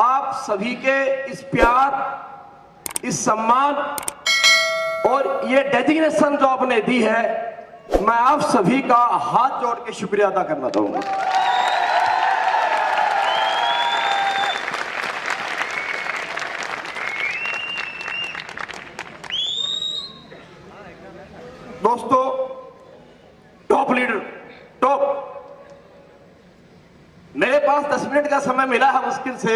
आप सभी के इस प्यार, इस सम्मान और ये डेजिग्नेशन जो आपने दी है, मैं आप सभी का हाथ जोड़ के शुक्रिया अदा करना चाहूंगा। दोस्तों, टॉप लीडर, टॉप, मेरे पास 10 मिनट का समय मिला है मुश्किल से।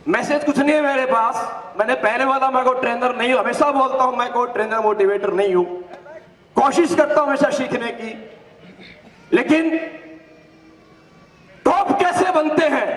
मैसेज कुछ नहीं है मेरे पास। मैंने पहले वाला, मैं कोई ट्रेनर नहीं हूं, हमेशा बोलता हूं मैं कोई ट्रेनर मोटिवेटर नहीं हूं। कोशिश करता हूं हमेशा सीखने की, लेकिन टॉप कैसे बनते हैं,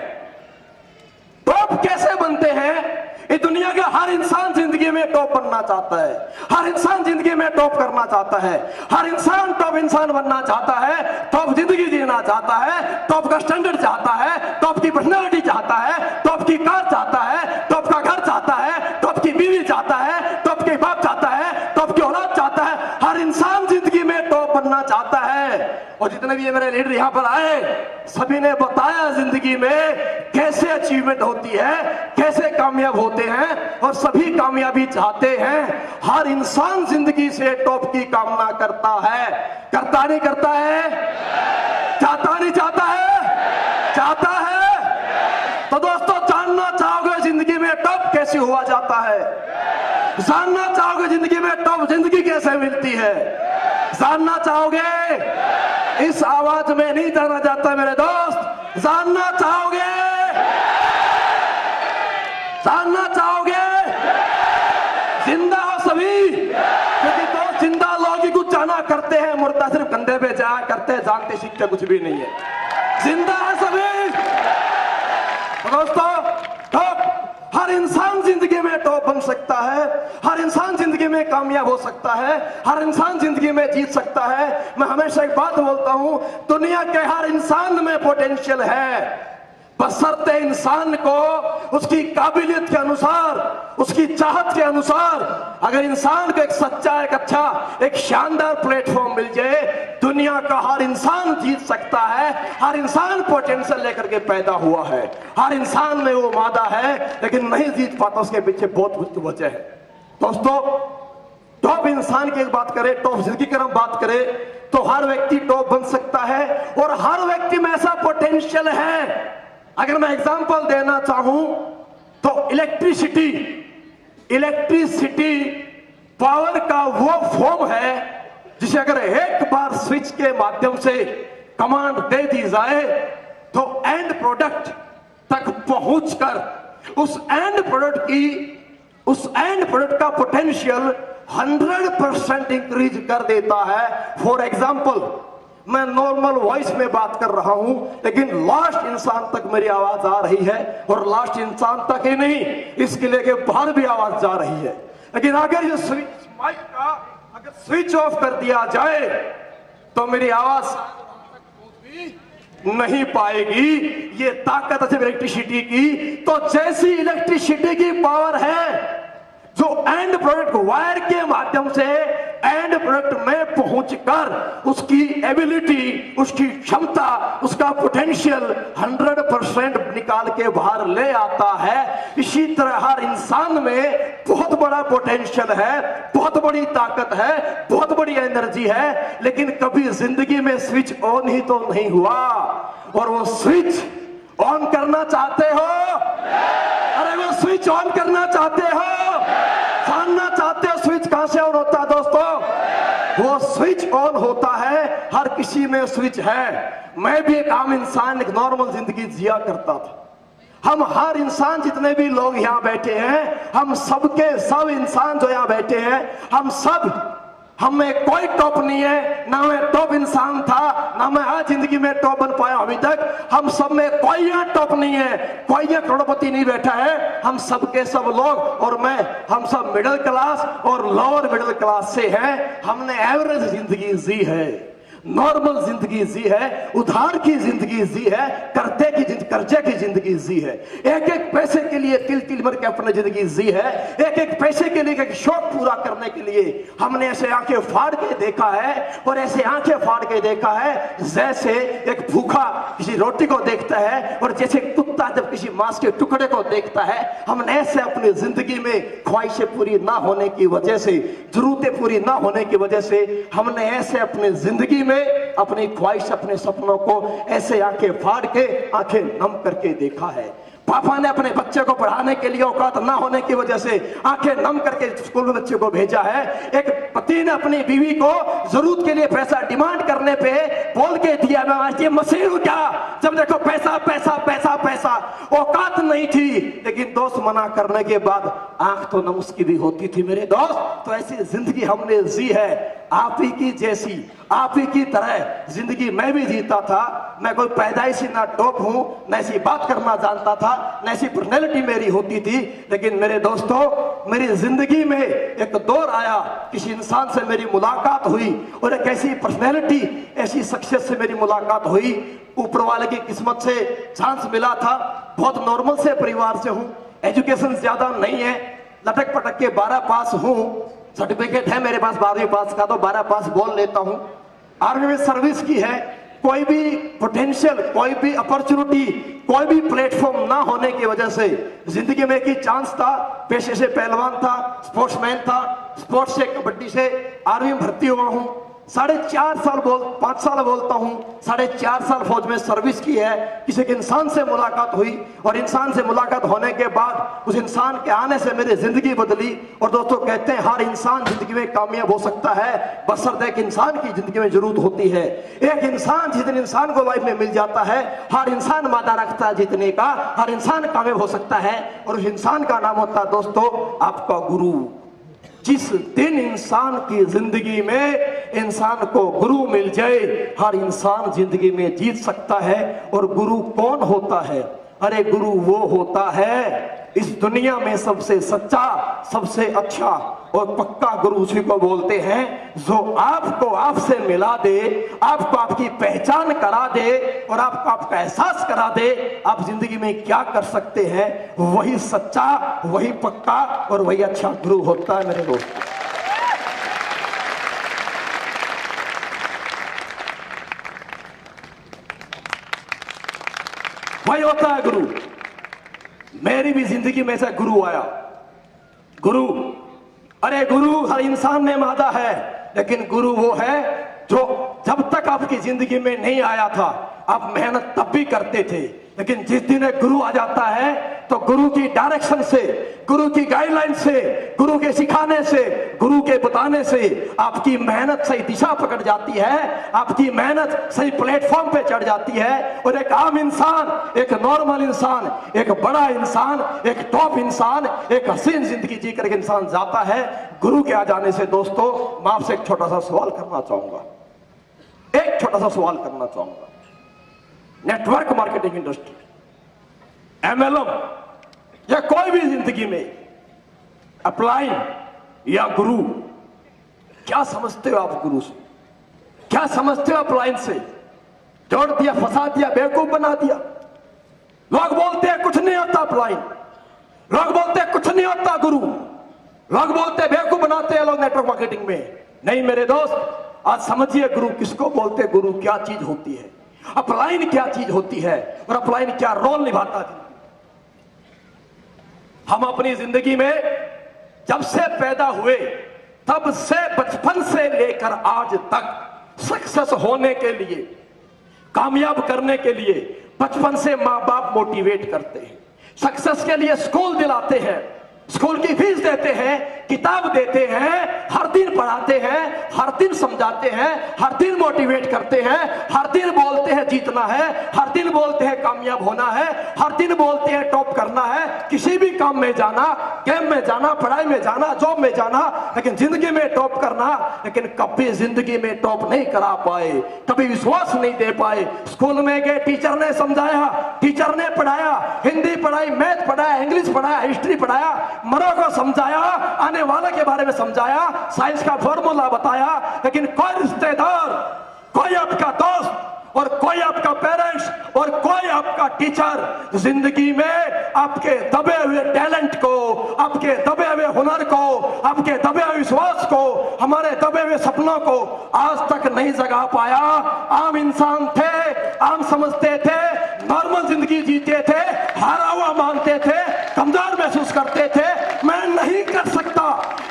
टॉप कैसे बनते हैं, ये दुनिया का हर इंसान जिंदगी में टॉप बनना चाहता है। हर इंसान जिंदगी में टॉप करना चाहता है। हर इंसान टॉप इंसान बनना चाहता है, टॉप जिंदगी जीना चाहता है, टॉप का स्टैंडर्ड चाहता है, टॉप की पर्सनालिटी चाहता है, टॉप की कार चाहता है, टॉप का घर चाहता है, टॉप की बीवी चाहता है, टॉप के बाप चाहता है, टॉप की औलाद चाहता है। हर इंसान जिंदगी में टॉप बनना चाहता है। और जितने भी ये मेरे लीडर यहां पर आए, सभी ने बताया जिंदगी में कैसे अचीवमेंट होती है, कैसे कामयाब होते हैं, और सभी कामयाबी चाहते हैं। हर इंसान जिंदगी से टॉप की कामना करता है। करता नहीं करता है? चाहता नहीं चाहता है? चाहता है। तो दोस्तों, जानना चाहोगे जिंदगी में टॉप कैसे हुआ जाता है? जानना चाहोगे जिंदगी में टॉप जिंदगी कैसे मिलती है? जानना चाहोगे? इस आवाज में नहीं जाना चाहता मेरे दोस्त। जानना चाहोगे? जानना चाहोगे? जिंदा हो सभी, क्योंकि दोस्त जिंदा लोग ही कुछ जाना करते हैं, मुर्दा सिर्फ कंधे पे जाया करते हैं, जानते सीखते कुछ भी नहीं है। जिंदा है सभी। तो दोस्तों, टॉप, हर इंसान जिंदगी में टॉप बन सकता है। हर इंसान जिंदगी में कामयाब हो सकता है। हर इंसान जिंदगी में जीत सकता है। मैं हमेशा एक बात बोलता हूं, दुनिया के हर इंसान में पोटेंशियल है, बशर्ते इंसान को उसकी काबिलियत के अनुसार, उसकी चाहत के अनुसार, अगर इंसान को एक सच्चा, एक अच्छा, एक शानदार प्लेटफॉर्म मिल जाए, दुनिया का हर इंसान जीत सकता है। हर इंसान पोटेंशियल लेकर के पैदा हुआ है। हर इंसान में वो मादा है, लेकिन नहीं जीत पाता। उसके पीछे बहुत कुछ वजह है। दोस्तों, टॉप इंसान की एक बात करें, टॉप जिंदगी की हम बात करें, तो हर व्यक्ति टॉप बन सकता है, और हर व्यक्ति में ऐसा पोटेंशियल है। अगर मैं एग्जांपल देना चाहूं तो इलेक्ट्रिसिटी पावर का वो फॉर्म है जिसे अगर एक बार स्विच के माध्यम से कमांड दे दी जाए तो एंड प्रोडक्ट तक पहुंचकर उस एंड प्रोडक्ट का पोटेंशियल 100% इंक्रीज कर देता है। फॉर एग्जांपल, मैं नॉर्मल वॉइस में बात कर रहा हूं, लेकिन लास्ट इंसान तक मेरी आवाज आ रही है, और लास्ट इंसान तक ही नहीं, इस किले के बाहर भी आवाज जा रही है। लेकिन अगर ये स्विच माइक का अगर स्विच ऑफ कर दिया जाए तो मेरी आवाज नहीं पाएगी। ये ताकत है इलेक्ट्रिसिटी की। तो जैसी इलेक्ट्रिसिटी की पावर है, जो एंड प्रोडक्ट वायर के माध्यम से एंड प्रोडक्ट में पहुंचकर उसकी एबिलिटी, उसकी क्षमता, उसका पोटेंशियल 100% निकाल के बाहर ले आता है, इसी तरह हर इंसान में बहुत बड़ा पोटेंशियल है, बहुत बड़ी ताकत है, बहुत बड़ी एनर्जी है, लेकिन कभी जिंदगी में स्विच ऑन ही तो नहीं हुआ। और वो स्विच ऑन करना चाहते हो? अरे वो स्विच ऑन करना चाहते हो? जानना चाहते हो स्विच कहां से ऑन होता है? दोस्तों, वो स्विच ऑन होता है, हर किसी में स्विच है। मैं भी एक आम इंसान, एक नॉर्मल जिंदगी जिया करता था। हम हर इंसान, जितने भी लोग यहां बैठे हैं, हम सबके सब इंसान जो यहां बैठे हैं, हम में कोई टॉप नहीं है, ना मैं टॉप इंसान था, ना मैं आज जिंदगी में टॉप बन पाया अभी तक। हम सब में कोई यहाँ टॉप नहीं है, कोई यहाँ करोड़पति नहीं बैठा है। हम सब के सब लोग और मैं, हम सब मिडिल क्लास और लोअर मिडिल क्लास से हैं। हमने एवरेज जिंदगी जी है, नॉर्मल जिंदगी जी है, उधार की जिंदगी जी है, कर्जे की जिंदगी जी है। एक एक पैसे के लिए तिल तिल मर के अपनी जिंदगी जी है। एक एक पैसे के लिए, एक शौक पूरा करने के लिए हमने ऐसे आंखें फाड़ के देखा है, और ऐसे आंखें फाड़ के देखा है जैसे एक भूखा किसी रोटी को देखता है, और जैसे कुत्ता इंसान जब किसी मांस के टुकड़े को देखता है, हम ऐसे अपनी जिंदगी में ख्वाहिशें पूरी ना होने की वजह से, जरूरतें पूरी ना होने की वजह से, हमने ऐसे अपनी जिंदगी में अपनी ख्वाहिश, अपने सपनों को ऐसे आंखें फाड़ के, आंखें नम करके देखा है। पापा ने अपने बच्चे को पढ़ाने के लिए औकात ना होने की वजह से आंखें नम करके स्कूल में बच्चे को भेजा है। एक पति ने अपनी बीवी को जरूरत के लिए पैसा डिमांड करने पे बोल के दिया, मैं आज ये मशीन हूं क्या, जब देखो पैसा पैसा पैसा पैसा। औकात नहीं थी, लेकिन दोस्त मना करने के बाद आंख तो नम उसकी भी होती थी मेरे दोस्त। तो ऐसी जिंदगी हमने जी है, आप ही की जैसी, आप ही की तरह जिंदगी मैं भी जीता था। मैं कोई पैदाइशी ना टॉप हूं, न ऐसी बात करना जानता था, न ऐसी पर्सनैलिटी मेरी होती थी। लेकिन मेरे दोस्तों, मेरी जिंदगी में एक दौर आया, किसी इंसान से मेरी मुलाकात हुई और एक ऐसी पर्सनैलिटी, ऐसी शख्सियत से मेरी मुलाकात हुई। ऊपर वाले की किस्मत से चांस मिला था। बहुत नॉर्मल से परिवार से हूं, एजुकेशन ज्यादा नहीं है, लटक पटक के 12 पास हूं, सर्टिफिकेट है मेरे पास 12वीं पास का, तो 12 पास बोल लेता हूं। आर्मी में सर्विस की है। कोई भी पोटेंशियल, कोई भी अपॉर्चुनिटी, कोई भी प्लेटफॉर्म ना होने की वजह से जिंदगी में एक ही चांस था। पेशे से पहलवान था, स्पोर्ट्समैन था, स्पोर्ट्स से कबड्डी से आर्मी में भर्ती हुआ हूं। 5 साल बोलता हूं, 4.5 साल फौज में सर्विस की है। किसी के इंसान से मुलाकात हुई और इंसान से मुलाकात होने के बाद उस इंसान के आने से मेरी जिंदगी बदली। और दोस्तों, कहते हैं हर इंसान जिंदगी में कामयाब हो सकता है, बशर्ते एक इंसान की जिंदगी में जरूरत होती है। एक इंसान, जितने इंसान को लाइफ में मिल जाता है, हर इंसान वादा रखता है जीतने का, हर इंसान कामयाब हो सकता है। और उस इंसान का नाम होता है दोस्तों आपका गुरु। जिस दिन इंसान की जिंदगी में इंसान को गुरु मिल जाए, हर इंसान जिंदगी में जीत सकता है। और गुरु कौन होता है? अरे गुरु वो होता है इस दुनिया में सबसे सच्चा, सबसे अच्छा और पक्का गुरु उसी को बोलते हैं जो आपको आपसे मिला दे, आपको आपकी पहचान करा दे और आपको आपका एहसास करा दे आप जिंदगी में क्या कर सकते हैं। वही सच्चा, वही पक्का और वही अच्छा गुरु होता है मेरे दोस्त। वही होता है गुरु। मेरी भी जिंदगी में ऐसा गुरु आया। गुरु, अरे गुरु हर इंसान में मादा है, लेकिन गुरु वो है जो जब तक आपकी जिंदगी में नहीं आया था आप मेहनत तब भी करते थे, लेकिन जिस दिन एक गुरु आ जाता है तो गुरु की डायरेक्शन से, गुरु की गाइडलाइन से, गुरु के सिखाने से, गुरु के बताने से आपकी मेहनत सही दिशा पकड़ जाती है, आपकी मेहनत सही प्लेटफॉर्म पे चढ़ जाती है। और एक आम इंसान, एक नॉर्मल इंसान, एक बड़ा इंसान, एक टॉप इंसान, एक हसीन जिंदगी जी करके इंसान जाता है। गुरु के आ जाने से दोस्तों, मैं आपसे एक छोटा सा सवाल करना चाहूंगा, एक छोटा सा सवाल करना चाहूंगा। नेटवर्क मार्केटिंग इंडस्ट्री, MLM या कोई भी जिंदगी में अपलाइन या गुरु, क्या समझते हो आप गुरु से? क्या समझते हो अपलाइन से? जोड़ दिया, फंसा दिया, बेवकूफ बना दिया। लोग बोलते हैं कुछ नहीं होता अपलाइन, लोग बोलते हैं कुछ नहीं होता गुरु, लोग बोलते हैं बेवकूफ बनाते हैं लोग नेटवर्क मार्केटिंग में। नहीं मेरे दोस्त, आज समझिए गुरु किसको बोलते हैं, गुरु क्या चीज होती है, अपलाइन क्या चीज होती है और अपलाइन क्या रोल निभाता है। हम अपनी जिंदगी में जब से पैदा हुए तब से, बचपन से लेकर आज तक सक्सेस होने के लिए, कामयाब करने के लिए बचपन से माँ बाप मोटिवेट करते हैं, सक्सेस के लिए स्कूल दिलाते हैं, स्कूल की फीस देते हैं, किताब देते हैं, हर दिन पढ़ाते हैं, हर दिन समझाते हैं, हर दिन मोटिवेट करते हैं, हर दिन बोलते हैं जीतना है, हर दिन बोलते हैं कामयाब होना है, हर दिन बोलते हैं टॉप करना है, किसी भी काम में जाना, गेम में जाना, पढ़ाई में जाना, जॉब में जाना, लेकिन जिंदगी में टॉप करना। लेकिन कभी जिंदगी में टॉप नहीं करा पाए, कभी विश्वास नहीं दे पाए। स्कूल में गए, टीचर ने समझाया, टीचर ने पढ़ाया, हिंदी पढ़ाई, मैथ पढ़ाया, इंग्लिश पढ़ाया, हिस्ट्री पढ़ाया, मरो को समझाया, आने वाले के बारे में समझाया, साइंस का फॉर्मूला बताया, लेकिन कोई रिश्तेदार, कोई आपका दोस्त और कोई आपका पेरेंट्स और कोई आपका टीचर जिंदगी में आपके दबे हुए टैलेंट को, आपके दबे हुए हुनर को, आपके दबे हुए विश्वास को, हमारे दबे हुए सपनों को आज तक नहीं जगा पाया। आम इंसान थे, आम समझते थे, नॉर्मल जिंदगी जीते थे, हारा हुआ मानते थे, कमजोर महसूस करते थे, मैं नहीं कर सकता,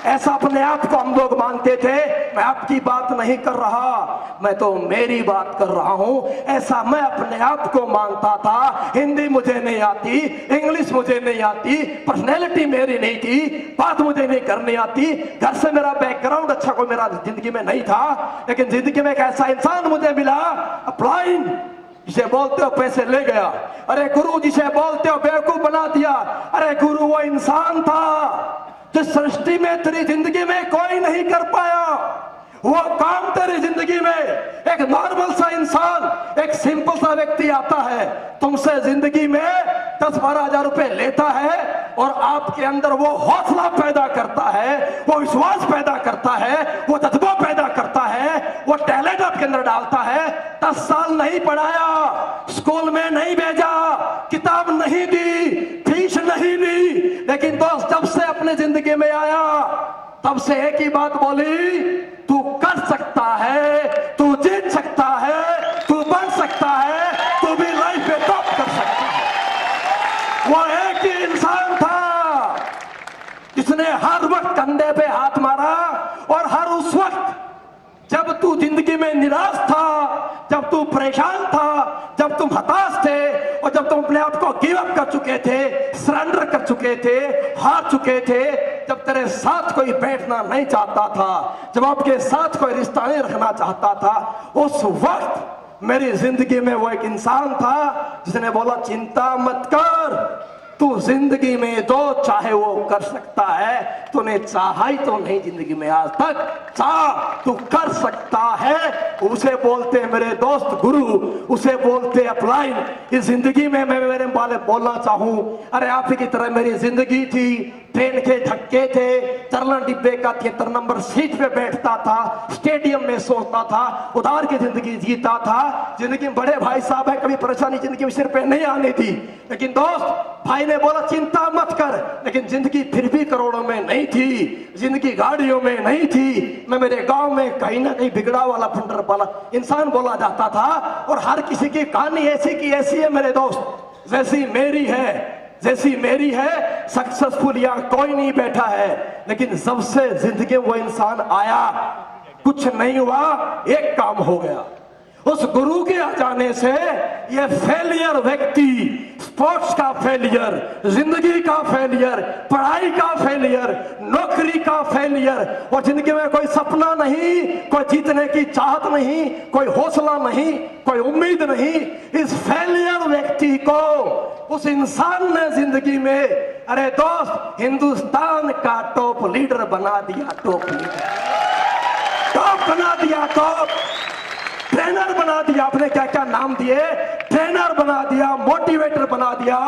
ऐसा अपने आप को हम लोग मानते थे। मैं आपकी बात नहीं कर रहा, मैं तो मेरी बात कर रहा हूं। ऐसा मैं अपने आप को मानता था। हिंदी मुझे नहीं आती, इंग्लिश मुझे नहीं आती, पर्सनैलिटी मेरी नहीं थी, बात मुझे नहीं करनी आती, घर से मेरा बैकग्राउंड अच्छा कोई मेरा जिंदगी में नहीं था, लेकिन जिंदगी में एक ऐसा इंसान मुझे मिला, अपलाइन, जिसे बोलते हो पैसे ले गया। अरे गुरु, जिसे बोलते हो बेवकूफ बना दिया। अरे गुरु वो इंसान था जिस सृष्टि में तेरी जिंदगी में कोई नहीं कर पाया, वो काम तेरी जिंदगी में एक नॉर्मल सा इंसान, एक सिंपल सा व्यक्ति आता है, तुमसे जिंदगी में 10-12 हजार रुपए लेता है और आपके अंदर वो हौसला पैदा करता है, वो विश्वास पैदा करता है, वो जज्बा पैदा करता है, वो टैलेंट आपके अंदर डालता है। 10 साल नहीं पढ़ाया, स्कूल में नहीं भेजा, किताब नहीं दी, फीस नहीं दी, लेकिन दोस्त जब से अपने जिंदगी में आया तब से एक ही बात बोली, तू कर सकता है, तू जीत सकता है, तू बन सकता है, तू भी लाइफ में टॉप कर सकता है। वो एक ही इंसान था जिसने हर वक्त कंधे पे हाथ मारा और हर उस वक्त जब तू जिंदगी में निराश था, जब तू परेशान था, जब तुम हताश थे और जब तुम अपने आप को गिव अप कर चुके थे, सरेंडर कर चुके थे, हार चुके थे, जब तेरे साथ कोई बैठना नहीं चाहता था, जब आपके साथ कोई रिश्ता नहीं रखना चाहता था, उस वक्त मेरी जिंदगी में वो एक इंसान था जिसने बोला चिंता मत कर, तू जिंदगी में जो चाहे वो कर सकता है, तूने चाहा ही तो नहीं जिंदगी में आज तक, चाह तू कर सकता है। उसे बोलते मेरे दोस्त गुरु, उसे बोलते अपलाइन। इस जिंदगी में मैं मेरे वाले बोलना चाहूं, अरे आप ही की तरह मेरी जिंदगी थी, ट्रेन के धक्के थे, चरला डिब्बे का 73 नंबर सीट पे बैठता था, स्टेडियम में सोता था, उधार की जिंदगी जीता था। जिंदगी में बड़े भाई साहब है, कभी परेशानी जिंदगी में सिर पे नहीं आनी थी, लेकिन दोस्त भाई ने बोला चिंता मत कर, लेकिन जिंदगी फिर भी करोड़ों में नहीं थी, जिंदगी गाड़ियों में नहीं थी। मैं मेरे गांव में कहीं ना कहीं बिगड़ा वाला फंडर वाला इंसान बोला जाता था, और हर किसी की कहानी ऐसी की ऐसी है मेरे दोस्त, जैसी मेरी है, जैसी मेरी है। सक्सेसफुल यहाँ कोई नहीं बैठा है, लेकिन जब से जिंदगी वो इंसान आया कुछ नहीं हुआ, एक काम हो गया। उस गुरु के आ जाने से ये फेलियर व्यक्ति, स्पोर्ट्स का फेलियर, जिंदगी का फेलियर, पढ़ाई का फेलियर, नौकरी का फेलियर, और जिंदगी में कोई सपना नहीं, कोई जीतने की चाहत नहीं, कोई हौसला नहीं, कोई उम्मीद नहीं, इस फेलियर व्यक्ति को उस इंसान ने जिंदगी में, अरे दोस्त, हिंदुस्तान का टॉप लीडर बना दिया, टॉप लीडर, टॉप बना दिया, टॉप ट्रेनर बना दिया। आपने क्या क्या नाम दिए, ट्रेनर बना दिया, मोटिवेटर बना दिया,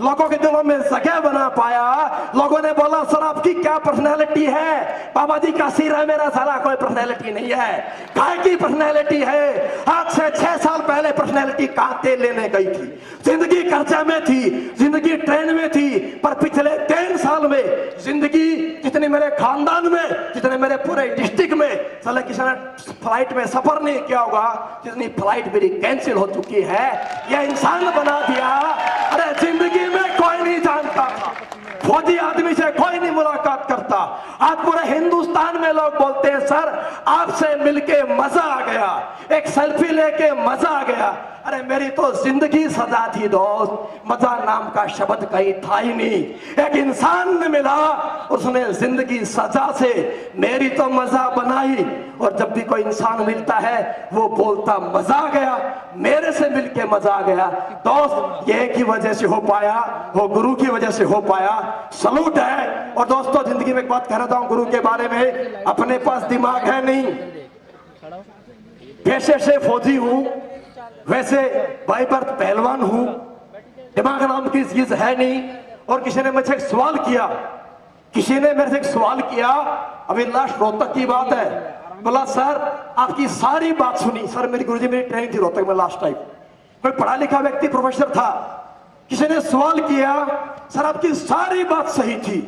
लोगों के दिलों में जगह बना पाया। लोगों ने बोला सर आपकी क्या पर्सनैलिटी है? बाबा जी का सिर है, मेरा सारा कोई पर्सनैलिटी नहीं है। काय की पर्सनैलिटी है? आज से 6 साल पहले पर्सनैलिटी कहां तेल लेने गई थी, जिंदगी कर्जा में थी, जिंदगी ट्रेन में थी, पर पिछले 3 साल में जिंदगी जितने मेरे खानदान में, जितने मेरे पूरे डिस्ट्रिक्ट में, साला किसी ने फ्लाइट में सफर नहीं किया होगा जितनी फ्लाइट मेरी कैंसिल हो चुकी है। यह इंसान बना दिया। अरे जिंदगी में कोई नहीं जानता था, फौजी आदमी से कोई नहीं मुलाकात करता, आज पूरे हिंदुस्तान में लोग बोलते हैं सर आपसे मिलके मजा आ गया, एक सेल्फी लेके मजा आ गया। अरे मेरी तो जिंदगी सजा थी दोस्त, मजा नाम का शब्द कहीं था ही नहीं। एक इंसान ने मिला, उसने जिंदगी सजा से मेरी तो मजा बनाई, और जब भी कोई इंसान मिलता है वो बोलता मजा आ गया, मेरे से मिलके मजा आ गया। दोस्त ये की वजह से हो पाया, वो गुरु की वजह से हो पाया, सलूट है। और दोस्तों जिंदगी में एक बात कह रहा हूं गुरु के बारे में, अपने पास दिमाग है नहीं, पेशे से फौजी हूं, वैसे बाई बर्थ पहलवान हूं, दिमाग नाम की चीज है नहीं। और किसी ने मुझसे एक सवाल किया, किसी ने मेरे से एक सवाल किया, अभी लास्ट रोहतक की बात है, बोला सर आपकी सारी बात सुनी। सर मेरी गुरुजी मेरी ट्रेनिंग थी रोहतक में लास्ट टाइम, कोई पढ़ा लिखा व्यक्ति प्रोफेसर था, किसी ने सवाल किया, सर आपकी सारी बात सही थी,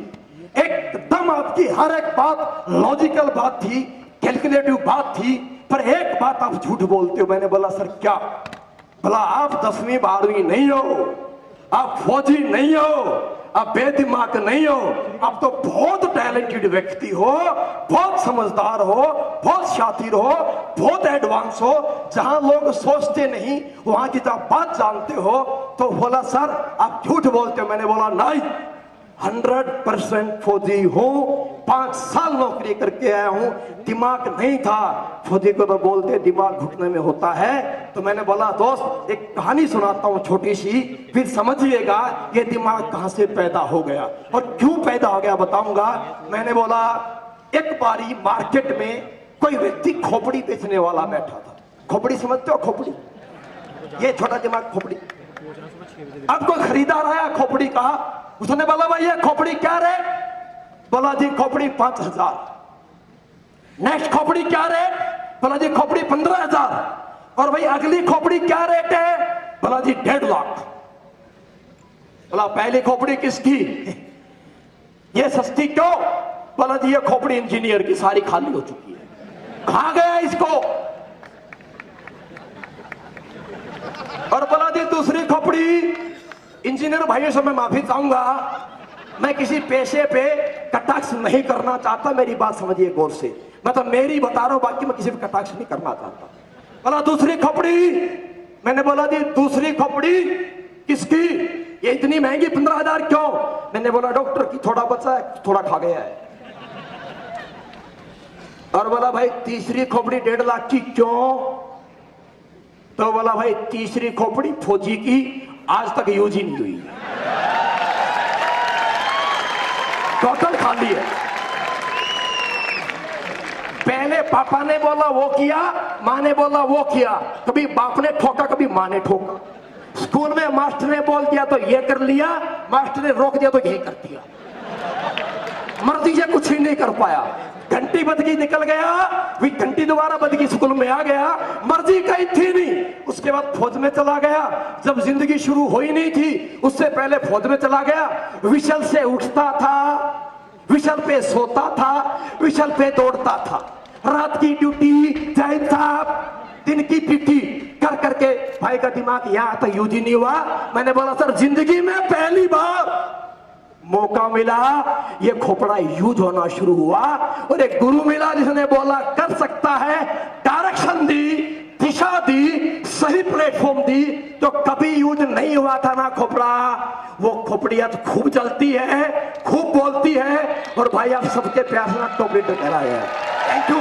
एकदम आपकी हर एक बात लॉजिकल बात थी, कैलकुलेटिव बात थी, पर एक बात आप झूठ बोलते हो। मैंने बोला सर क्या? बोला आप 10वीं 12वीं नहीं हो, आप फौजी नहीं हो, आप बेदिमाग नहीं हो, आप तो बहुत टैलेंटेड व्यक्ति हो, बहुत समझदार हो, बहुत शातिर हो, बहुत एडवांस हो, जहां लोग सोचते नहीं वहां की जब बात जानते हो। तो बोला सर आप झूठ बोलते हो। मैंने बोला नहीं, 100% फौजी हूं, 5 साल नौकरी करके आया हूं, दिमाग नहीं था। फौजी को तो बोलते दिमाग घुटने में होता है। तो मैंने बोला दोस्त एक कहानी सुनाता हूं छोटी सी, फिर समझिएगा ये दिमाग कहां से पैदा हो गया और क्यों पैदा हो गया बताऊंगा। मैंने बोला एक बारी मार्केट में कोई व्यक्ति खोपड़ी बेचने वाला बैठा था। खोपड़ी समझते हो? खोपड़ी, ये छोटा दिमाग खोपड़ी। अब कोई खरीदार आया खोपड़ी का, उसने बोला भाई ये खोपड़ी क्या रेट? बोला जी खोपड़ी 5000। नेक्स्ट खोपड़ी क्या रेट? बोला जी खोपड़ी 15000। और भाई अगली खोपड़ी क्या रेट है? बोला जी 1.5 लाख। बोला पहली खोपड़ी किसकी? ये सस्ती क्यों? बोला जी ये खोपड़ी इंजीनियर की सारी खाली हो चुकी है, खा गया इसको। और बोला जी दूसरी खोपड़ी, इंजीनियर भाइयों से मैं माफी चाहूंगा, मैं किसी पेशे पे कटाक्ष नहीं करना चाहता, मेरी बात समझिए गौर से, मैं तो मेरी बता रहा हूं, बाकी मैं किसी पे कटाक्ष नहीं करना चाहता। बोला दूसरी खोपड़ी। मैंने बोला जी दूसरी खोपड़ी किसकी? ये इतनी महंगी 15,000 क्यों? मैंने बोला डॉक्टर की, थोड़ा बचा है, थोड़ा खा गया है। और बोला भाई तीसरी खोपड़ी 1.5 लाख की क्यों? तो बोला भाई तीसरी खोपड़ी फौजी की आज तक यूज ही नहीं हुई, टोटल खाली है। पहले पापा ने बोला वो किया, माँ ने बोला वो किया, कभी बाप ने ठोका कभी माँ ने ठोका। स्कूल में मास्टर ने बोल दिया तो ये कर लिया, मास्टर ने रोक दिया तो यही कर दिया, मर्जी से कुछ ही नहीं कर पाया। घंटी बज गई निकल गया, फिर घंटी दोबारा बज गई स्कूल में आ गया, मर्जी कहीं थी नहीं। उसके बाद फौज में चला गया, जब जिंदगी शुरू हो ही नहीं थी उससे पहले फौज में चला गया। विशल से उठता था, विशल पे सोता था, विशल पे दौड़ता था, रात की ड्यूटी जैन साहब, दिन की ड्यूटी कर करके भाई का दिमाग यहाँ तक यूज ही नहीं हुआ। मैंने बोला सर जिंदगी में पहली बार मौका मिला, ये खोपड़ा यूज होना शुरू हुआ, और एक गुरु मिला जिसने बोला कर सकता है, डायरेक्शन दी, दिशा दी, सही प्लेटफॉर्म दी। तो कभी यूज नहीं हुआ था ना खोपड़ा, वो खोपड़ी आज खूब चलती है, खूब बोलती है, और भाई आप सबके प्यार से टोपी कह है। Thank you.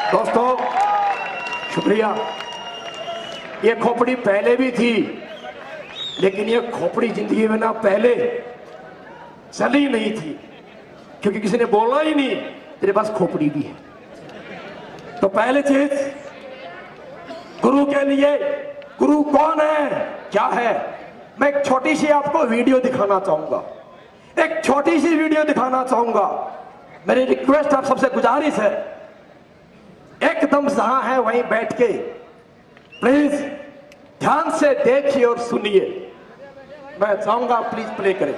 दोस्तों शुक्रिया। ये खोपड़ी पहले भी थी, लेकिन ये खोपड़ी जिंदगी में ना पहले चली नहीं थी, क्योंकि किसी ने बोला ही नहीं तेरे पास खोपड़ी भी है। तो पहले चीज गुरु के लिए, गुरु कौन है, क्या है, मैं एक छोटी सी आपको वीडियो दिखाना चाहूंगा, एक छोटी सी वीडियो दिखाना चाहूंगा। मेरी रिक्वेस्ट आप सबसे गुजारिश है, एकदम जहां है वहीं बैठ के प्लीज ध्यान से देखिए और सुनिए। मैं चाहूंगा प्लीज प्ले करें।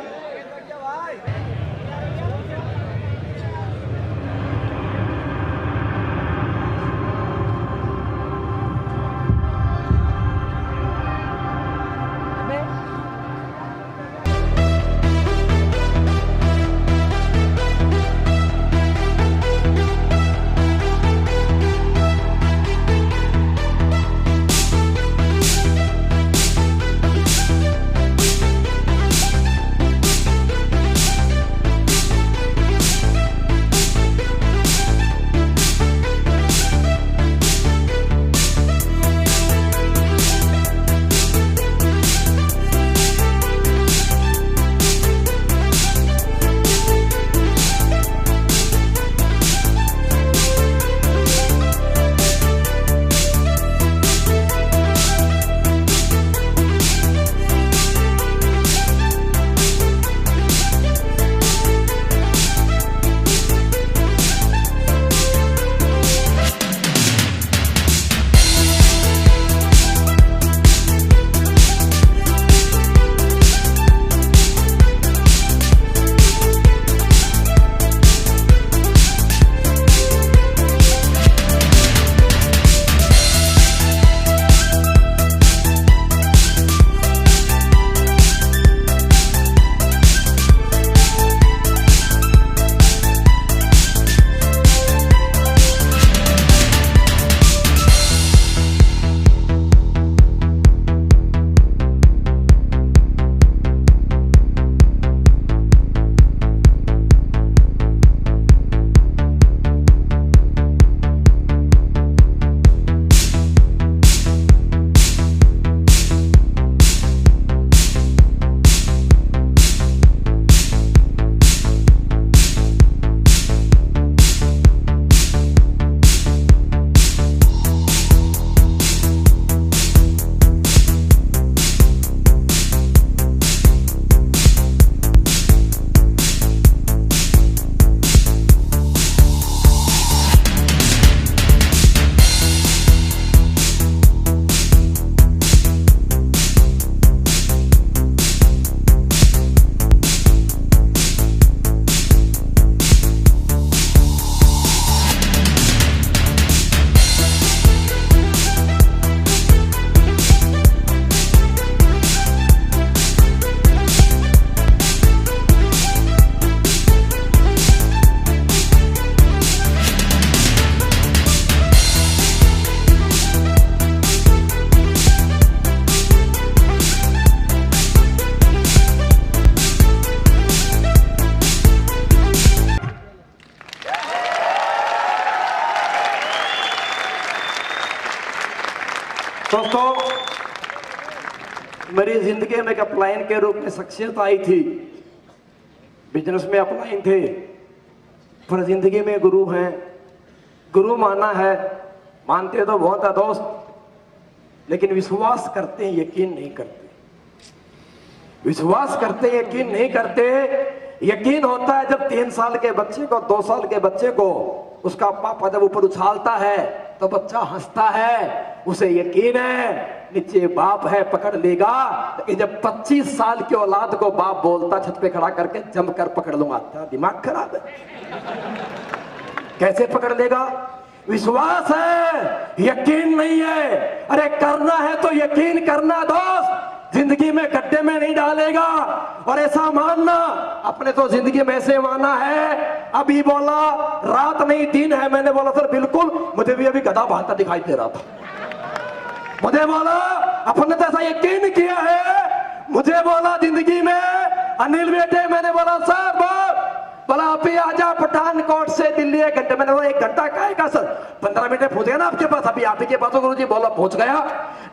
मेरी जिंदगी में एक अपलाइन के रूप में शख्सियत आई थी। बिजनेस में अपलाइन थे, पर जिंदगी में गुरु हैं। गुरु माना है, मानते तो बहुत है दोस्त, लेकिन विश्वास करते हैं, यकीन नहीं करते। विश्वास करते, यकीन नहीं करते। यकीन होता है जब 3 साल के बच्चे को, 2 साल के बच्चे को उसका पापा जब ऊपर उछालता है तो बच्चा हंसता है, उसे यकीन है नीचे बाप है पकड़ लेगा। लेकिन जब 25 साल की औलाद को बाप बोलता छत पे खड़ा करके जमकर पकड़ लूंगा, तेरा दिमाग खराब है, कैसे पकड़ लेगा? विश्वास है, यकीन नहीं है। अरे करना है तो यकीन करना दोस्त, जिंदगी में गड्ढे में नहीं डालेगा। और ऐसा मानना, अपने तो जिंदगी में ऐसे माना है। अभी बोला रात नहीं दिन है, मैंने बोला सर बिल्कुल, मुझे भी अभी गधा भांता दिखाई दे रहा था। मुझे बोला अपने तो ऐसा यकीन किया है। मुझे बोला जिंदगी में अनिल बेटे, मैंने बोला सर बोला अभी आजा पठानकोट से दिल्ली 1 घंटे। मैंने बोला 1 घंटा काहेगा सर, 15 मिनट में पहुंचेगा ना आपके पास। अभी आप ही के पास गुरु जी, बोला पहुंच गया।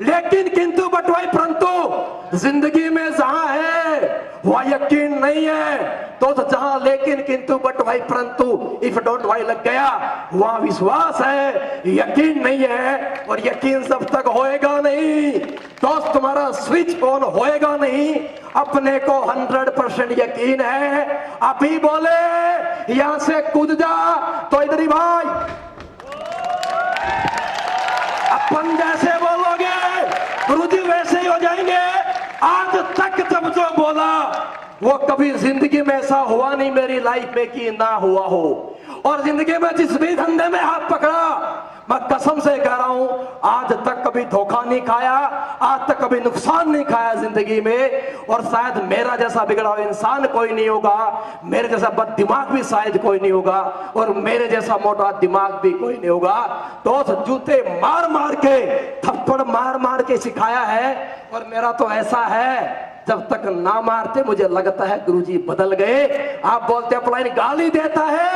लेकिन किंतु बट भाई परंतु जिंदगी में जहां है वह यकीन नहीं है तो जहां लेकिन किंतु बट भाई परंतु इफ डोंट भाई लग गया वहां विश्वास है, यकीन नहीं है। और यकीन जब तक होएगा नहीं दोस्त, तुम्हारा स्विच ऑन होएगा नहीं। अपने को 100% यकीन है। अभी बोले यहां से कूद जा तो इधर ही भाई, अपन जैसे बोलोगे गुरुजी वैसे ही हो जाएंगे। आज तक जब जो बोला वो कभी जिंदगी में ऐसा हुआ नहीं मेरी लाइफ में कि ना हुआ हो। और जिंदगी में जिस भी धंधे में हाथ पकड़ा, मैं कसम से कह रहा हूं, आज तक कभी धोखा नहीं खाया, आज तक कभी नुकसान नहीं खाया जिंदगी में। और शायद मेरा जैसा बिगड़ा हुआ इंसान कोई नहीं होगा, मेरे जैसा बद दिमाग भी शायद कोई नहीं होगा, और मेरे जैसा मोटा दिमाग भी कोई नहीं होगा। तो जूते मार मार के, थप्पड़ मार मार के सिखाया है। और मेरा तो ऐसा है, जब तक ना मारते मुझे लगता है गुरुजी बदल गए। आप बोलते अपलाइन गाली देता है,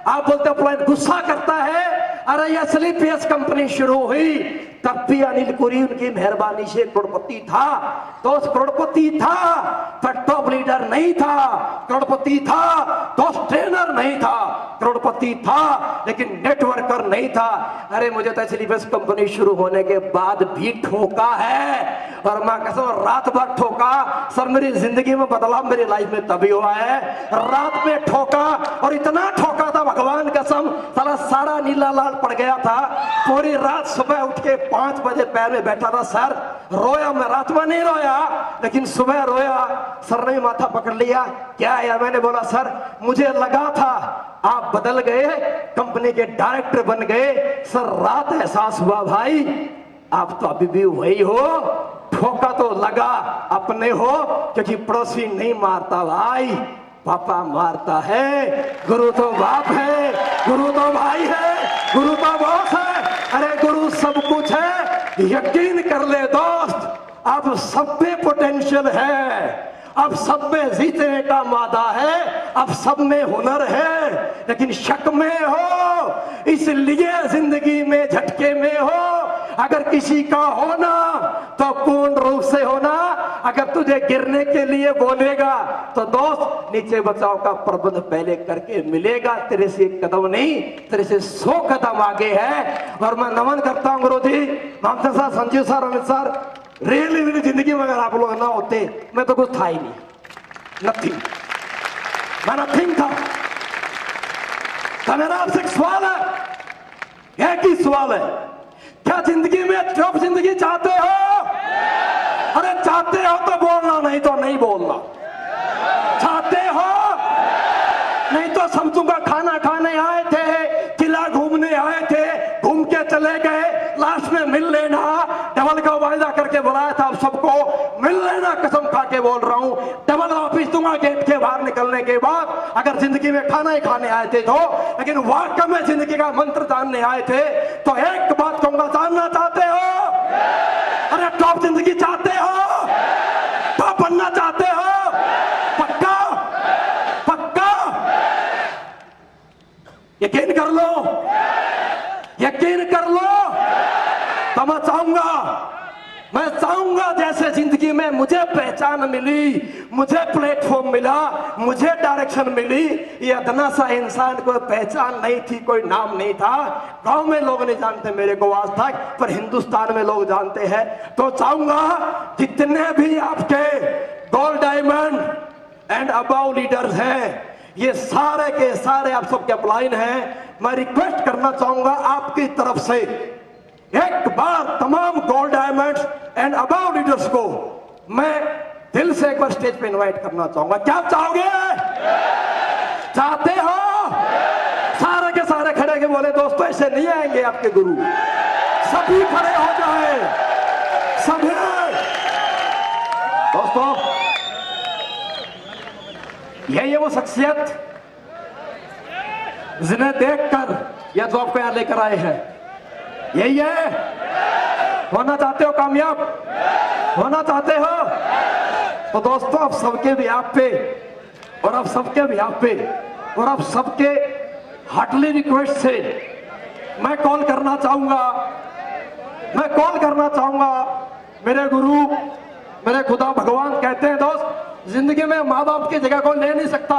आप बोलते अपलाइन गुस्सा करता है। अरे ये स्लीपियस कंपनी शुरू हुई तब भी अनिल पुरी उनकी मेहरबानी से करोड़पति था। दोस्त करोड़पति था, पर टॉप लीडर नहीं था। करोड़पति था, दोस्त ट्रेनर नहीं था। करोड़पति था, लेकिन नेटवर्कर नहीं था। अरे मुझे तो स्लीपियस कंपनी शुरू होने के बाद भी ठोका है, और मैं कसम रात भर ठोका। सर मेरी जिंदगी में बदलाव मेरी लाइफ में तभी हुआ है, रात में ठोका। और इतना ठोका था भगवान कसम, सारा नीला लाल पड़ गया था। पूरी रात सुबह उठ के 5 बजे पैर में बैठा था। सर रोया, मैं रात में नहीं रोया, लेकिन सुबह रोया। सर ने माथा पकड़ लिया, क्या है? मैंने बोला सर मुझे लगा था आप बदल गए, कंपनी के डायरेक्टर बन गए। सर रात एहसास हुआ भाई आप तो अभी भी वही हो। ठोका तो लगा अपने हो, क्योंकि पड़ोसी नहीं मारता भाई, पापा मारता है। गुरु तो बाप है, गुरु तो भाई है, गुरु तो बॉस है। अरे गुरु सब कुछ है, यकीन कर ले दोस्त। अब सब में पोटेंशियल है, अब सब में जीतने का मादा है, अब सब में हुनर है, लेकिन शक में हो, इसलिए जिंदगी में झटके में हो। अगर किसी का होना तो पूर्ण रूप से होना। अगर तुझे गिरने के लिए बोलेगा तो दोस्त नीचे बचाव का प्रबंध पहले करके मिलेगा। तेरे से 1 कदम नहीं, तेरे से 100 कदम आगे है। और मैं नमन करता हूँ गुरु जी, मामसा sir, Sanjeev sir, Amit sir. Really मेरी जिंदगी में अगर आप लोग ना होते मैं तो कुछ था ही नहीं, नथिंग, मैं नथिंग था। तो मेरा आपसे एक सवाल है, एक ही सवाल है, क्या जिंदगी में टॉप जिंदगी चाहते हो? अरे चाहते हो तो बोलना, नहीं तो नहीं बोलना। चाहते हो? नहीं तो समझूंगा खाना खाने आए थे, किला घूमने आए थे, घूम के चले गए, लास्ट में मिल लेना, डबल का वायदा करके बुलाया था आप सबको, मिल लेना, कसम खा के बोल रहा हूं, डबल ऑफिस दूंगा गेट के बाहर निकलने के बाद। अगर जिंदगी में खाना ही खाने आए थे तो, लेकिन वाकई में जिंदगी का मंत्र जानने आए थे तो एक बात कहूंगा, जानना चाहते हो? अरे टॉप जिंदगी चाहते हो? टॉप बनना चाहते हो? पक्का पक्का यकीन कर लो, यकीन कर लो। तो मैं चाहूंगा जैसे जिंदगी में जिसमें मुझे पहचान मिली, मुझे प्लेटफॉर्म मिला, मुझे डायरेक्शन मिली। ये अदना सा इंसान, कोई पहचान नहीं थी, कोई नाम नहीं था, गांव में लोग नहीं जानते मेरे को आज तक, पर हिंदुस्तान में लोग जानते हैं। तो चाहूंगा जितने भी आपके gold diamond and above leaders हैं, ये सारे के सारे आप सबके अपलाइन हैं। मैं रिक्वेस्ट करना चाहूंगा आपकी तरफ से, एक बार तमाम gold diamonds and above leaders को मैं दिल से एक बार स्टेज पे इनवाइट करना चाहूंगा। क्या आप चाहोगे? चाहते हो? सारे के सारे खड़े के बोले दोस्तों ऐसे नहीं आएंगे आपके गुरु, सभी खड़े हो जाए, सभी। दोस्तों यही है वो शख्सियत जिन्हें देखकर या जो आपको यहां लेकर आए हैं, यही है। होना चाहते हो कामयाब? होना चाहते हो? तो दोस्तों आप सबके भी आप पे और आप सबके भी आप पे और आप सबके हार्टली रिक्वेस्ट से मैं कॉल करना चाहूंगा मेरे गुरु, मेरे खुदा भगवान कहते हैं दोस्त, जिंदगी में माँ बाप की जगह कोई ले नहीं सकता।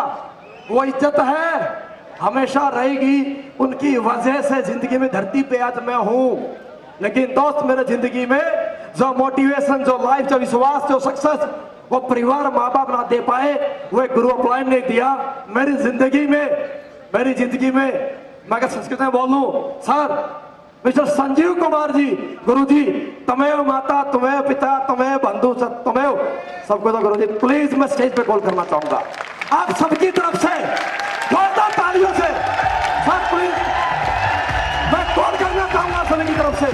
वो इज्जत है, हमेशा रहेगी, उनकी वजह से जिंदगी में धरती पे आज मैं हूं। लेकिन दोस्त मेरे जिंदगी में जो मोटिवेशन, जो लाइफ, जो विश्वास, जो सक्सेस वो परिवार माँ बाप ना दे पाए, वो एक गुरु अपलाइन ने दिया मेरी जिंदगी में। मैं अगर संस्कृत में बोलूं, सर मिस्टर संजीव कुमार जी, गुरु जी तमेव माता, तुम्हें पिता, तुम्हें बंधु, तुम्हें सबको। तो गुरु जी प्लीज मैं स्टेज पे कॉल करना चाहूंगा आप सबकी तरफ से, जोरदार तालियों से सर प्लीज मैं कॉल करना चाहूंगा सभी की तरफ से।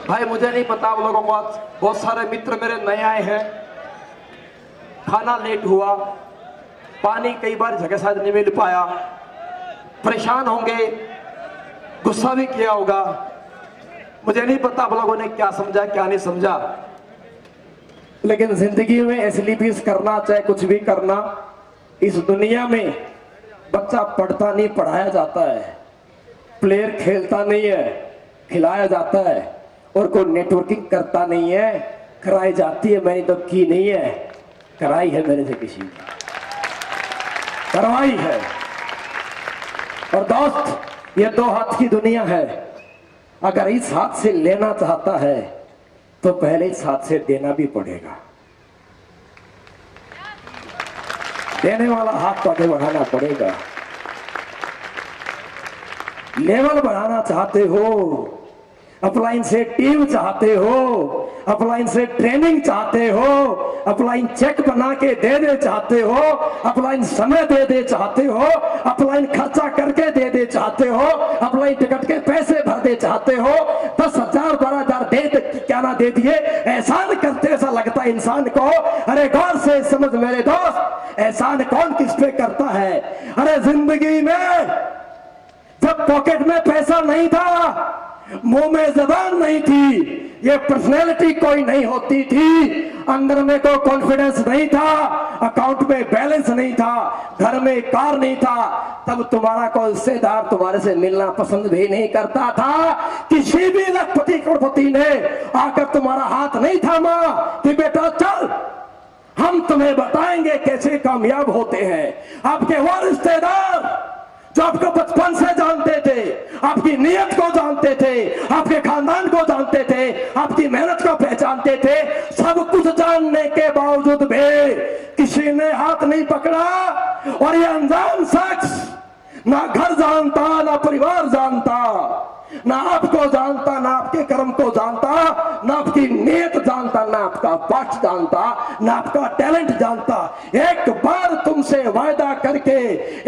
भाई मुझे नहीं पता, आप लोगों को बहुत सारे मित्र मेरे नए आए हैं, खाना लेट हुआ, पानी कई बार जगह शायद नहीं मिल पाया, परेशान होंगे, गुस्सा भी किया होगा। मुझे नहीं पता आप लोगों ने क्या समझा क्या नहीं समझा, लेकिन जिंदगी में एसलीपीस करना, चाहे कुछ भी करना, इस दुनिया में बच्चा पढ़ता नहीं पढ़ाया जाता है, प्लेयर खेलता नहीं है खिलाया जाता है, और कोई नेटवर्किंग करता नहीं है कराई जाती है। मैंने तो की नहीं है, कराई है मेरे से किसी ने, करवाई है। और दोस्त ये दो हाथ की दुनिया है, अगर इस हाथ से लेना चाहता है तो पहले इस हाथ से देना भी पड़ेगा। देने वाला हाथ तो आगे बढ़ाना पड़ेगा। लेवल बढ़ाना चाहते हो, अपलाइन से टीम चाहते हो, अपलाइन से ट्रेनिंग चाहते हो, अपलाइन चेक बना के दे चाहते हो, अपलाइन समय दे चाहते हो, अपलाइन खर्चा करके दे चाहते हो, अपलाइन टिकट के पैसे भर दे चाहते हो, 10,000 12,000 दे क्या ना दे दिए, एहसान करते ऐसा लगता है इंसान को। अरे गौर से समझ मेरे दोस्त, एहसान कौन किस पे करता है? अरे जिंदगी में जब पॉकेट में पैसा नहीं था, मुंह में जबान नहीं थी, ये पर्सनैलिटी कोई नहीं होती थी, अंदर में कोई कॉन्फिडेंस नहीं था, अकाउंट में बैलेंस नहीं था, घर में कार नहीं था, तब तुम्हारा कोई रिश्तेदार तुम्हारे से मिलना पसंद भी नहीं करता था। किसी भी लखपति करोड़पति ने आकर तुम्हारा हाथ नहीं थामा कि बेटा चल हम तुम्हें बताएंगे कैसे कामयाब होते हैं। आपके वो रिश्तेदार जो आपको बचपन से जानते थे, आपकी नीयत को जानते थे, आपके खानदान को जानते थे, आपकी मेहनत को पहचानते थे, सब कुछ जानने के बावजूद भी किसी ने हाथ नहीं पकड़ा। और ये अनजान शख्स ना घर जानता, ना परिवार जानता, ना आपको जानता, ना आपके कर्म को जानता, ना आपकी नीयत जानता, ना आपका पाठ जानता, ना आपका टैलेंट जानता। एक बार तुमसे वायदा करके,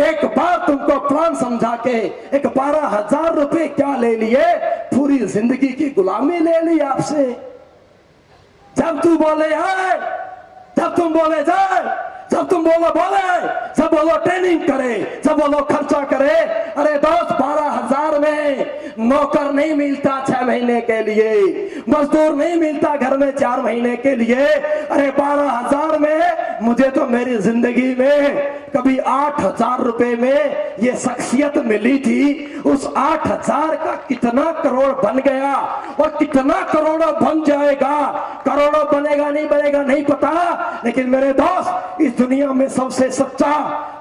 एक बार तुमको प्लान समझा के, एक 12,000 रुपए क्या ले लिए, पूरी जिंदगी की गुलामी ले ली आपसे। जब तू बोले आए, जब तुम बोले जाए, जब तुम बोलो बोले, जब बोलो ट्रेनिंग करे, जब बोलो खर्चा करे। अरे दोस्त 12,000 में नौकर नहीं मिलता 6 महीने के लिए, मजदूर नहीं मिलता घर में 4 महीने के लिए। अरे 12,000 में मुझे तो मेरी जिंदगी में कभी 8,000 रुपए में ये शख्सियत मिली थी। उस 8,000 का कितना करोड़ बन गया और कितना करोड़ों बन जाएगा। करोड़ों बनेगा नहीं बनेगा नहीं पता, लेकिन मेरे दोस्त इस दुनिया में सबसे सच्चा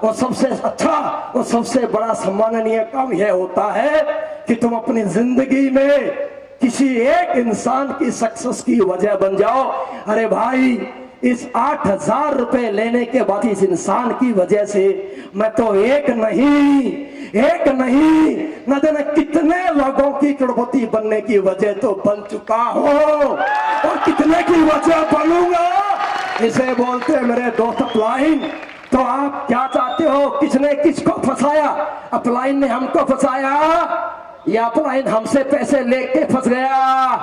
और सबसे अच्छा और सबसे बड़ा सम्माननीय काम यह होता है कि तुम अपनी जिंदगी में किसी एक इंसान की सक्सेस की वजह बन जाओ। अरे भाई इस 8,000 रुपए लेने के बाद इस इंसान की वजह से मैं तो एक नहीं न जाने कितने लोगों की करोड़पति बनने की वजह तो बन चुका हूं और कितने की वजह बनूंगा। इसे बोलते हैं मेरे दोस्त अपलाइन। तो आप क्या चाहते हो, किसने किसको फंसाया? अपलाइन ने हमको फंसाया या अपलाइन हमसे पैसे लेके फंस गया?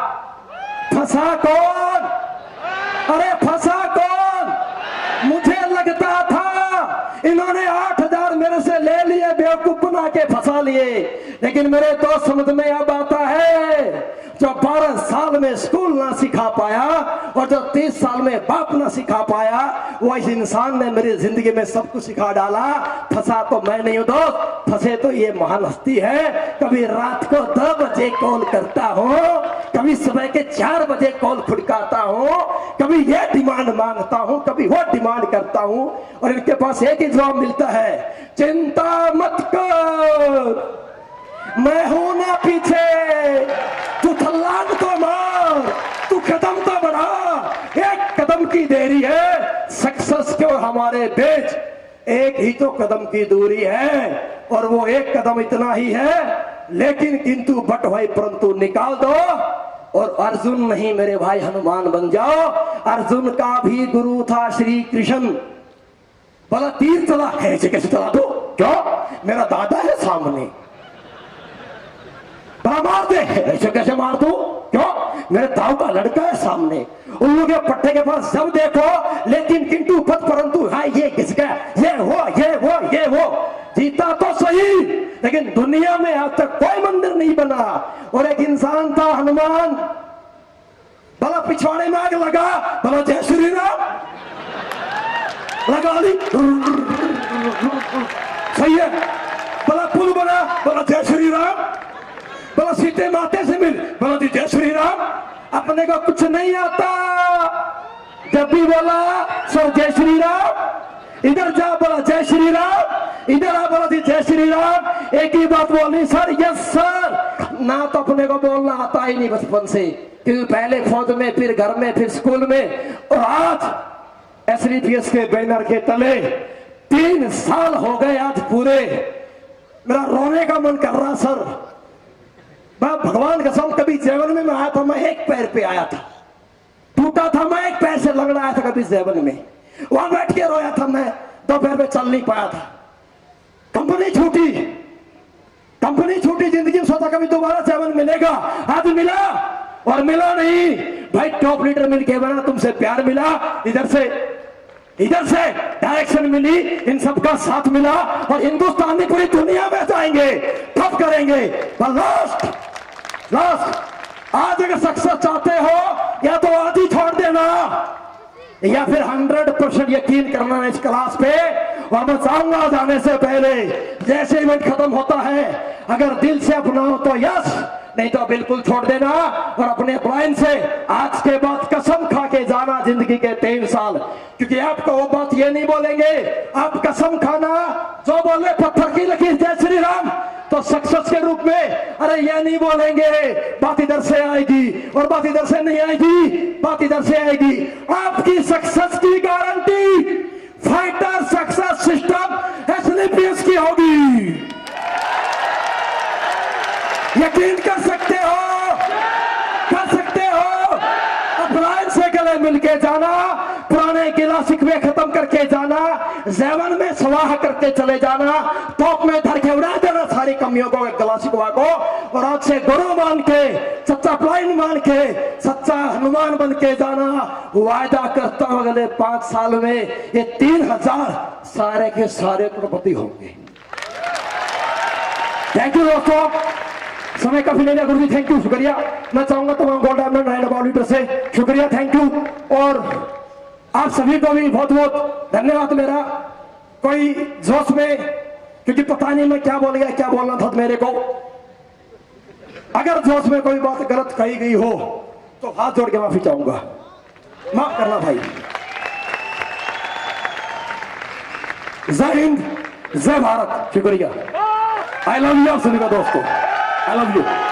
फंसा कौन? अरे फंसा कौन? मुझे लगता था इन्होंने 8,000 मेरे से ले लिए, बेवकूफ बना के फंसा लिए। लेकिन मेरे दोस्त समझ में अब आता है, जो 12 साल में स्कूल ना सिखा पाया और जो 30 साल में बाप ना सिखा पाया, वो इस इंसान ने मेरी जिंदगी में सब कुछ सिखा डाला। फंसा तो मैं नहीं हूं दोस्त, फंसे तो ये महान हस्ती है। कभी रात को 2 बजे कॉल करता हूं, कभी सुबह के 4 बजे कॉल खुड़काता हूं, कभी ये डिमांड मांगता हूं, कभी वो डिमांड करता हूं, और इनके पास एक ही जवाब मिलता है, चिंता मत कर, मैं हूं ना पीछे, तू छलांग तो मार, तू कदम तो बढ़ा, एक कदम की देरी है, सक्सेस के हमारे बीच एक ही तो कदम की दूरी है, और वो एक कदम इतना ही है। लेकिन किंतु बट भाई परंतु निकाल दो और अर्जुन नहीं मेरे भाई हनुमान बन जाओ। अर्जुन का भी गुरु था श्री कृष्ण। बोला तीर चला, ऐसे कैसे चला दो? क्यों? मेरा दादा है सामने। मार दे, ऐसे कैसे मार दू? क्यों? मेरे ताऊ का लड़का है सामने। उन लोगों के पट्टे के पास जब देखो, लेकिन किंतु पद परंतु है, ये किस गया, ये वो जीता तो सही, लेकिन दुनिया में आज तक कोई मंदिर नहीं बना। और एक इंसान था हनुमान, भला पिछवाड़े में आग लगा, भला जय श्री राम लगा ली, सही है। भला पुल बना, भला जय श्री राम, बोलो सीते माते से मिल, बोलो जी जय श्री राम। अपने को कुछ नहीं आता, जब भी बोला सर जय श्री राम, इधर जा बोला जय श्री राम, इधर आ बोला जी जय श्री राम। एक ही बात बोलनी सर, यस सर। ना तो अपने को बोलना आता ही नहीं बचपन से, क्योंकि पहले फौज में, फिर घर में, फिर स्कूल में, और आज एसडीपीएस के बैनर के तले 3 साल हो गए आज पूरे। मेरा रोने का मन कर रहा सर। मैं भगवान कसम, कभी जीवन में मैं आया था, मैं एक पैर पे आया था, टूटा था, मैं एक पैर से लंगड़ाया था कभी जीवन में, वहां बैठ के रोया था, मैं 2 पैर पे चल नहीं पाया था। कंपनी छूटी, जिंदगी में सोचा कभी दोबारा जीवन मिलेगा, आज मिला, और मिला नहीं भाई, टॉप लीडर मिलके बना, तुमसे प्यार मिला, इधर से डायरेक्शन मिली, इन सबका साथ मिला, और हिंदुस्तान की पूरी दुनिया में जाएंगे, तब करेंगे। लास्ट लास्ट, आज अगर सक्सेस चाहते हो या तो आज ही छोड़ देना या फिर 100% यकीन करना इस क्लास पे। और मैं चाहूंगा जाने से पहले जैसे इवेंट खत्म होता है अगर दिल से अपनाओ तो यस, नहीं तो बिल्कुल छोड़ देना। और अपने अपलाइन से आज के बाद कसम खा के जाना जिंदगी के 3 साल, क्योंकि आपको वो बात ये नहीं बोलेंगे। आप कसम खाना जो बोले पत्थर की लकीर जय श्री राम, तो सक्सेस के रूप में अरे ये नहीं बोलेंगे, बात इधर से आएगी और बात इधर से नहीं आएगी, बात इधर से आएगी। आपकी सक्सेस की गारंटी फाइटर सक्सेस सिस्टम एसएलपीएस की होगी। यकीन कर सकते हो, कर सकते हो। अपलाइन से गले मिलके जाना, पुराने गिला शिकवे खत्म करके जाना, ज़ेवन में स्वाह करके चले जाना, टॉप में धर के उड़ा देना सारी कमियों को, गिला शिकवा को। और आज से गुरु मान के, सच्चा अपलाइन मान के, सच्चा हनुमान बन के जाना। वायदा करता हूं अगले 5 साल में ये 3000 सारे के सारे करोड़पति होंगे। थैंक यू दोस्तों, समय काफी ले लिया गुरु जी, थैंक यू, शुक्रिया। मैं चाहूंगा तमाम gold diamond ride about leader से शुक्रिया, थैंक यू। और आप सभी को भी बहुत बहुत धन्यवाद मेरा। कोई जोश में, क्योंकि पता नहीं मैं क्या बोल गया, क्या बोलना था मेरे को। अगर जोश में कोई बात गलत कही गई हो तो हाथ जोड़ के माफी चाहूंगा, माफ करना भाई। जय हिंद, जय भारत, शुक्रिया। आई लव यू आप सभी का दोस्तों, I love you.